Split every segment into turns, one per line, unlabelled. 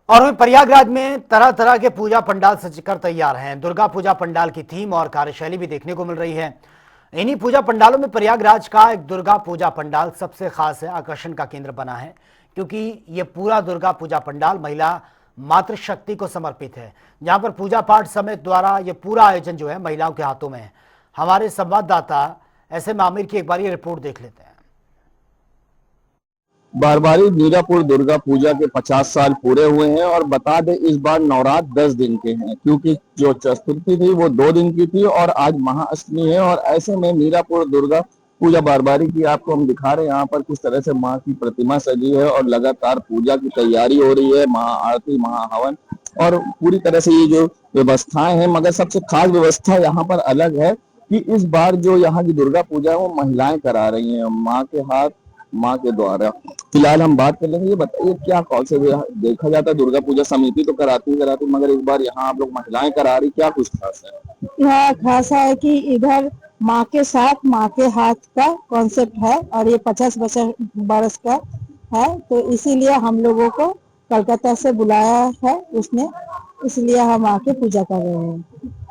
और वहीं प्रयागराज में तरह तरह के पूजा पंडाल सजकर तैयार हैं। दुर्गा पूजा पंडाल की थीम और कार्यशैली भी देखने को मिल रही है। इन्हीं पूजा पंडालों में प्रयागराज का एक दुर्गा पूजा पंडाल सबसे खास है, आकर्षण का केंद्र बना है, क्योंकि ये पूरा दुर्गा पूजा पंडाल महिला मातृशक्ति को समर्पित है, जहां पर पूजा पाठ समिति द्वारा ये पूरा आयोजन जो है महिलाओं के हाथों में है। हमारे संवाददाता ऐसे में आमिर की एक बार ये रिपोर्ट देख लेते हैं।
बारबारी मीरापुर दुर्गा पूजा के 50 साल पूरे हुए हैं और बता दें इस बार नवरात्र 10 दिन के हैं, क्योंकि जो चतुर्थी थी वो 2 दिन की थी और आज महाअष्टमी है। और ऐसे में मीरापुर दुर्गा पूजा बारबारी की आपको हम दिखा रहे हैं। यहाँ पर किस तरह से माँ की प्रतिमा सजी है और लगातार पूजा की तैयारी हो रही है, महाआरती महाहवन और पूरी तरह से ये जो व्यवस्थाएं हैं। मगर सबसे खास व्यवस्था यहाँ पर अलग है कि इस बार जो यहाँ की दुर्गा पूजा है वो महिलाएं करा रही हैं, माँ के हाथ माँ के द्वारा। फिलहाल हम बात कर लेंगे। ये बताइए क्या कौन से देखा जाता है, दुर्गा पूजा समिति तो कराती मगर इस बार यहाँ आप लोग महिलाएं करा रही, क्या कुछ खास है?
यह खास है कि इधर माँ के साथ माँ के हाथ का कॉन्सेप्ट है और ये 50 बरस का है, तो इसीलिए हम लोगों को कलकत्ता से बुलाया है उसने, इसलिए हम आके पूजा कर रहे हैं।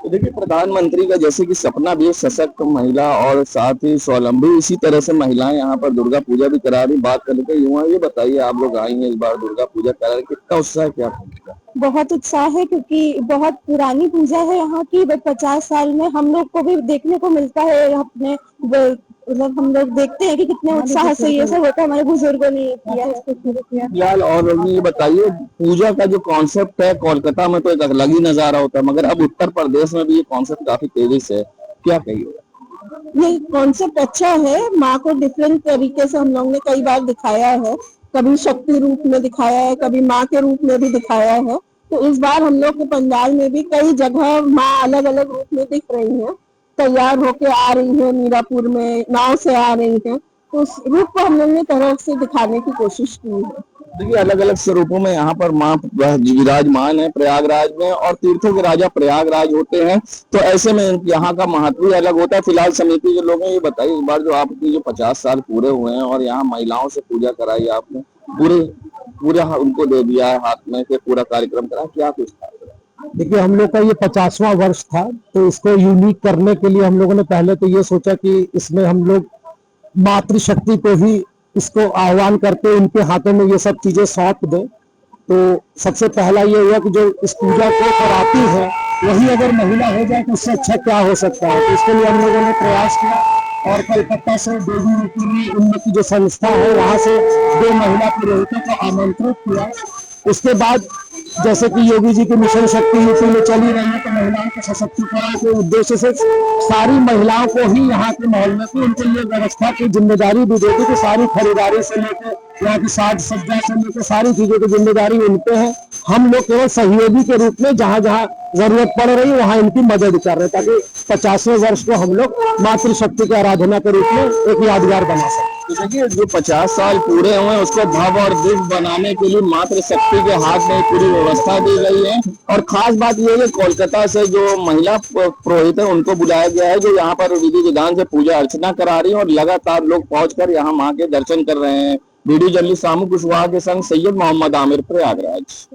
तो देखिए, प्रधानमंत्री का जैसे कि सपना भी सशक्त महिला और साथ ही स्वावलंबी, इसी तरह से महिलाएं यहाँ पर दुर्गा पूजा भी करा रही। बात करने के युवा, ये बताइए आप लोग आई हैं इस बार दुर्गा पूजा करा रही, कितना उत्साह क्या?
बहुत उत्साह है क्योंकि बहुत पुरानी पूजा है यहाँ की। 50 साल में हम लोग को भी देखने को मिलता है अपने, मतलब हम लोग देखते हैं कि कितने उत्साह से ये सब होता है, हमारे बुजुर्गों ने किया है।
फिलहाल और ये बताइए, पूजा का जो कॉन्सेप्ट है कोलकाता में तो एक अलग ही नजारा होता है, मगर अब उत्तर प्रदेश में भी ये कॉन्सेप्ट काफी तेजी से है, क्या कहिएगा?
ये कॉन्सेप्ट अच्छा है, माँ को डिफरेंट तरीके से हम लोग ने कई बार दिखाया है, कभी शक्ति रूप में दिखाया है, कभी माँ के रूप में भी दिखाया है। तो इस बार हम लोग के पंडाल में भी कई जगह माँ अलग अलग रूप में दिख रही है, तैयार होके आ रही है, मीरापुर में नाव से आ रही है, तो उस रूप को हम लोग ने तरह से दिखाने की कोशिश की है।
देखिए, अलग अलग स्वरूपों में यहाँ पर माँ विराजमान है प्रयागराज में, और तीर्थों के राजा प्रयागराज होते हैं, तो ऐसे में यहाँ का महत्व अलग होता है। फिलहाल समिति के लोग हैं, ये बताइए इस बार जो आपकी जो 50 साल पूरे हुए हैं और यहाँ महिलाओं से पूजा कराई आपने, पूरे पूरा उनको दे दिया है हाथ में के पूरा कार्यक्रम करा, क्या कुछ था?
देखिए, हम लोग का ये 50वां वर्ष था, तो इसको यूनिक करने के लिए हम लोगों ने पहले तो ये सोचा कि इसमें हम लोग मातृशक्ति को भी इसको आह्वान करके उनके हाथों में ये सब चीजें सौंप दें। तो सबसे पहला ये हुआ कि जो इस पूजा को कराती है वही अगर महिला हो जाए तो उससे अच्छा क्या हो सकता है। तो इसके लिए हम लोगों ने प्रयास किया और कलकत्ता से देवी रूपी उनकी की जो संस्था है वहां से 2 महिला पुरोहितों को आमंत्रित किया। उसके बाद जैसे कि योगी जी की मिशन शक्ति यूपी में चली रही है, तो महिलाओं के सशक्तिकरण के उद्देश्य से सारी महिलाओं को ही यहाँ के मोहल्ले को उनके लिए व्यवस्था की जिम्मेदारी भी देती कि सारी खरीदारी से लेकर यहाँ की साज सज्जा से लेकर सारी चीजों की जिम्मेदारी उन पे है। हम लोग केवल सहयोगी के रूप में जहाँ जहाँ जरूरत पड़ रही है वहाँ इनकी मदद कर रहे हैं, ताकि 50वें वर्ष को हम लोग मातृशक्ति की आराधना के रूप में एक यादगार बना सकें।
तो देखिए, जो 50 साल पूरे हुए उसको भव्य और दिव्य बनाने के लिए मातृशक्ति के हाथ में पूरी व्यवस्था दी गई है। और खास बात यह है कि कोलकाता से जो महिला पुरोहित है उनको बुलाया गया है, जो यहाँ पर विधि विधान से पूजा अर्चना करा रही है और लगातार लोग पहुंचकर यहाँ माँ के दर्शन कर रहे हैं। वीडियो जर्नलिस्ट सामू कुशवाहा के संग सैयद मोहम्मद आमिर, प्रयागराज।